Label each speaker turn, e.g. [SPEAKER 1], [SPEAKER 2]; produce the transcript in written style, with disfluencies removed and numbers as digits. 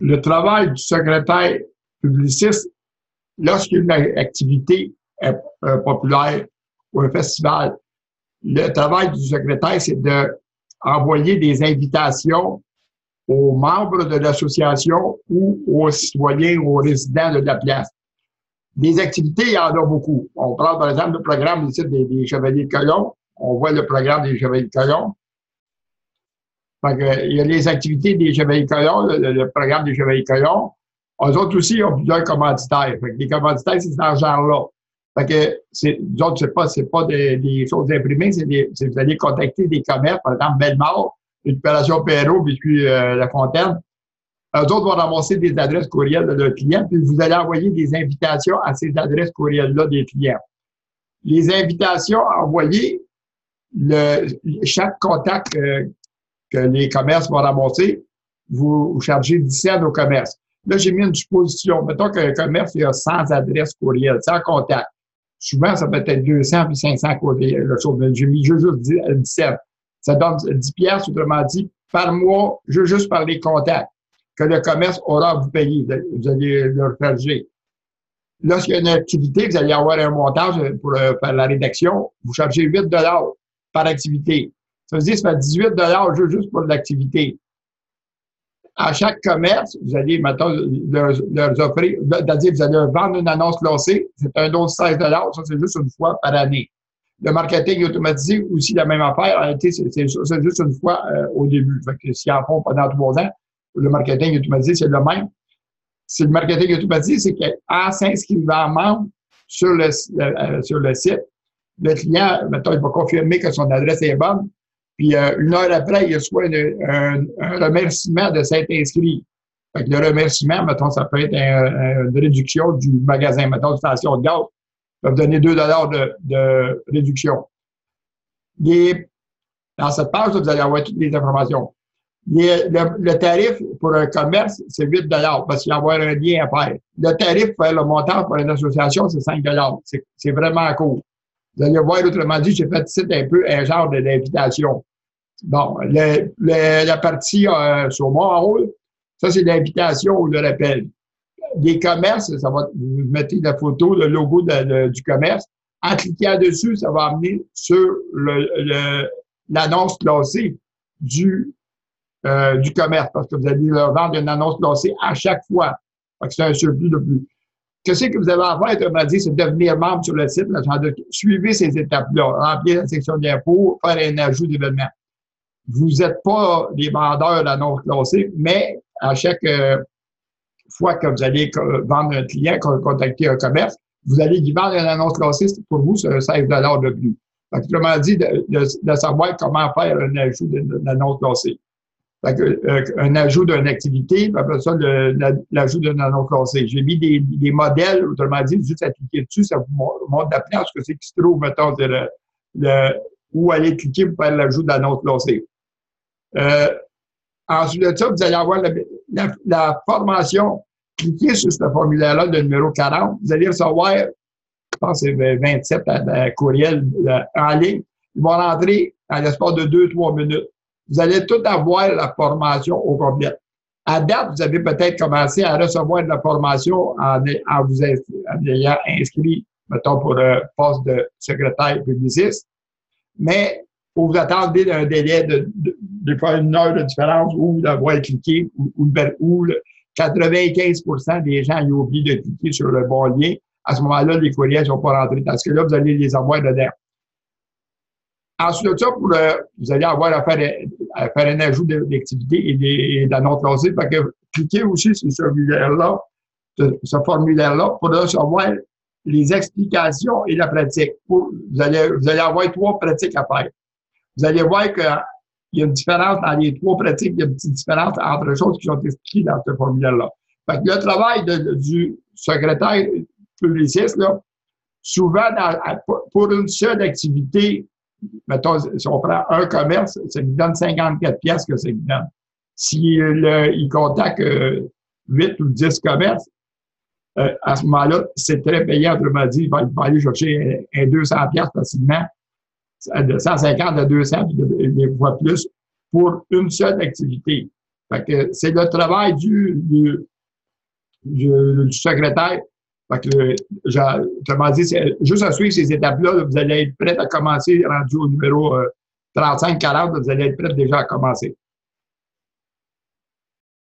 [SPEAKER 1] le travail du secrétaire publiciste, lorsqu'il y a une activité populaire ou un festival, le travail du secrétaire, c'est d'envoyer des invitations aux membres de l'association ou aux citoyens ou aux résidents de la place. Des activités, il y en a beaucoup. On prend par exemple le programme des Chevaliers de Colomb. On voit le programme des Chevaliers de Colomb. Il y a les activités des Chevaliers de Colomb, le programme des Chevaliers de Colomb. Eux autres aussi ont plusieurs commanditaires. Les commanditaires, c'est cet argent-là. Nous autres, c'est pas des choses imprimées, vous allez contacter des commerces, par exemple, Bellemare, Récupération Perrault, puis La Fontaine. Eux autres vont ramasser des adresses courriels de leurs clients, puis vous allez envoyer des invitations à ces adresses courriels-là des clients. Les invitations envoyées, chaque contact que les commerces vont ramasser, vous chargez 10 cents au commerce. Là, j'ai mis une supposition. Mettons qu'un commerce, il y a 100 adresses courriels, 100 contacts. Souvent, ça peut être 200 puis 500 courriels. J'ai mis juste 17. Ça donne 10 piastres, autrement dit, par mois, juste par les contacts que le commerce aura à vous payer. Vous allez leur charger. Lorsqu'il y a une activité, vous allez avoir un montage pour faire la rédaction. Vous chargez 8 par activité. Ça veut dire que ça fait 18 juste pour l'activité. À chaque commerce, vous allez, mettons, leur offrir, c'est-à-dire vous allez leur vendre une annonce classée, c'est un autre 16 ça c'est juste une fois par année. Le marketing automatisé, aussi la même affaire, en réalité, c'est juste une fois au début. Fait que s'ils en font pendant 3 ans, le marketing automatisé, c'est le même. C'est le marketing automatisé, c'est qu'en s'inscrivant membre sur le site, le client, mettons, il va confirmer que son adresse est bonne, puis une heure après, il reçoit un remerciement de s'être inscrit. Fait que le remerciement, mettons, ça peut être une réduction du magasin, mettons, une station de gaz, ça va vous donner 2 de réduction. Dans cette page, vous allez avoir toutes les informations. Le tarif pour un commerce, c'est 8 parce qu'il va y avoir un lien à faire. Le tarif pour faire le montant pour une association, c'est 5 c'est vraiment court. Vous allez voir, autrement dit, j'ai fait ici un peu un genre d'invitation. Bon, la partie sur moi en haut, ça, c'est l'invitation ou le rappel. Les commerces, ça va, vous mettez la photo, le logo du commerce. En cliquant dessus, ça va amener sur l'annonce classée du commerce, parce que vous allez leur vendre une annonce classée à chaque fois. C'est un surplus de plus. Qu'est-ce que vous avez à faire, on m'a dit, c'est devenir membre sur le site. Là, suivez ces étapes-là. Remplir la section d'impôts, faire un ajout d'événements. Vous n'êtes pas des vendeurs d'annonces classées, mais à chaque fois que vous allez vendre un client, contacter un commerce, vous allez lui vendre une annonce classée, pour vous, c'est 16 de plus. Autrement dit, de savoir comment faire un ajout d'annonce classée. Un ajout d'une activité, après ça, l'ajout d'une annonce classée. J'ai mis des modèles, autrement dit, juste à cliquer dessus, ça vous montre la place que c'est qui se trouve, mettons, où aller cliquer pour faire l'ajout d'annonce classée. Ensuite de ça, vous allez avoir la formation. Cliquez sur ce formulaire-là, le numéro 40. Vous allez recevoir, je pense que c'est 27 courriels en ligne. Ils vont rentrer en l'espace de 2-3 minutes. Vous allez tout avoir la formation au complet. À date, vous avez peut-être commencé à recevoir de la formation en vous ayant inscrit, mettons, pour le poste de secrétaire publiciste. Mais vous attendez un délai de faire une heure de différence ou d'avoir cliqué ou 95% des gens ont oublié de cliquer sur le bon lien. À ce moment-là, les courriels ne sont pas rentrés parce que là, vous allez les avoir dedans. Ensuite de ça, vous allez avoir à faire un ajout d'activité et d'annonce classée. Fait que cliquez aussi sur ce formulaire-là pour recevoir les explications et la pratique. Vous allez avoir 3 pratiques à faire. Vous allez voir qu'il y a une différence dans les 3 pratiques, il y a une petite différence entre les choses qui sont expliquées dans ce formulaire-là. Fait que le travail du secrétaire publiciste, là, souvent, pour une seule activité, mettons, si on prend un commerce, ça lui donne 54 piastres que ça lui donne. S'il contacte 8 ou 10 commerces, à ce moment-là, c'est très payant. Autrement dit, il va aller chercher un 200 piastres facilement, de 150 à 200, puis des fois plus, pour une seule activité. Fait que c'est le travail du secrétaire. Fait que, autrement dit, c'est juste à suivre ces étapes-là, vous allez être prêt à commencer, rendu au numéro 35-40, vous allez être prêt déjà à commencer.